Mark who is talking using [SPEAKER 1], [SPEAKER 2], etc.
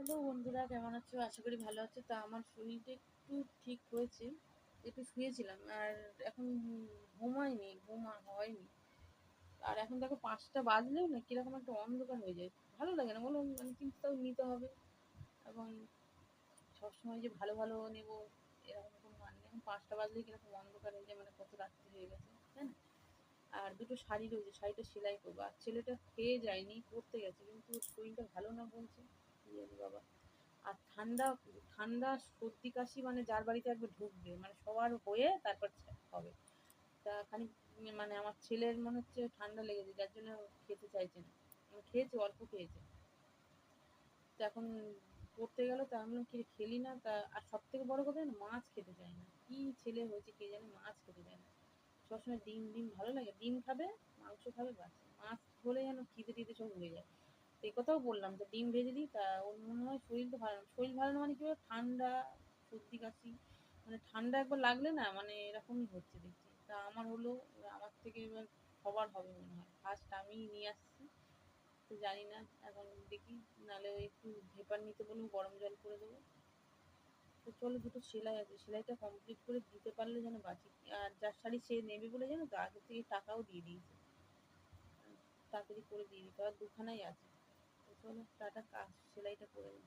[SPEAKER 1] Hello বন্ধুরা, কেমন আছো? আশা করি ভালো আছো। তা আমার শরীরটা একটু ঠিক হয়েছে, একটু শুয়েছিলাম আর এখন ঘুমাইনি, হয়নি। আর এখন দেখো 5টা বাজলেও না কিরকম একটা অন্ধকার হয়ে যায়, ভালো লাগে না বলো, মানে চিন্তাও নিতে হবে এবং সবসময় যে ভালো ভালো নেবো এরকম কোনো মানে নেই। এখন 5টা বাজলেই কিরকম অন্ধকার হয়ে যায়, মানে কত রাত্রি হয়ে গেছে, তাই না? আর দুটো শাড়ি রয়েছে, শাড়িটা সেলাই করবো। আর ছেলেটা খেয়ে যায়নি, পড়তে গেছে, কিন্তু ওর শরীরটা ভালো না বলছে, কি জানি বাবা। আর ঠান্ডা, ঠান্ডা সর্দি কাশি মানে যার বাড়িতে একবার ঢুকবে মানে সবার হয়ে তারপর হবে। তা খানিক মানে আমার ছেলের মনে হচ্ছে ঠান্ডা লেগেছে, যার জন্য ও খেতে চাইছে না। খেয়েছে, অল্প খেয়েছে। তো এখন পড়তে গেল, তা আমি বললাম, "কিরে খেলি না?" তা আর সবথেকে বড় কথা জানো, মাছ খেতে চায় না। কি ছেলে হয়েছে কে জানে, মাছ খেতে চায় না। সবসময় ডিম ডিম ভালো লাগে, ডিম খাবে, মাংস খাবে, ব্যাস। মাছ হলে যেন খিদে টিদে সব উড়ে যায়। এই কথাও বললাম যে ডিম ভেজে দিই, তা ওর মনে হয় শরীর তো ভালো না। শরীর ভালো না মানে কি বলতো, ঠান্ডা, সর্দি কাশি, মানে ঠান্ডা একবার লাগলে না মানে এরকমই হচ্ছে দেখছি। তা আমার হলো, আমার থেকে এবার সবার হবে মনে হয়। ফার্স্ট আমিই নিয়ে আসছি, তো জানি না এখন দেখি, নাহলে ওই একটু ভেপার নিতে বলবো, গরম জল করে দেবো। তো চলো, দুটো সেলাই আছে, সেলাইটা কমপ্লিট করে দিতে পারলে যেন বাঁচি। আর যার শাড়ি সে নেবে বলে জানো তো আগে থেকে টাকাও দিয়ে দিয়েছে, তাড়াতাড়ি করে দিয়ে দিতে, আর দুখানাই আছে। তো চলো টাটা, কাজ সেলাইটা করে নিই।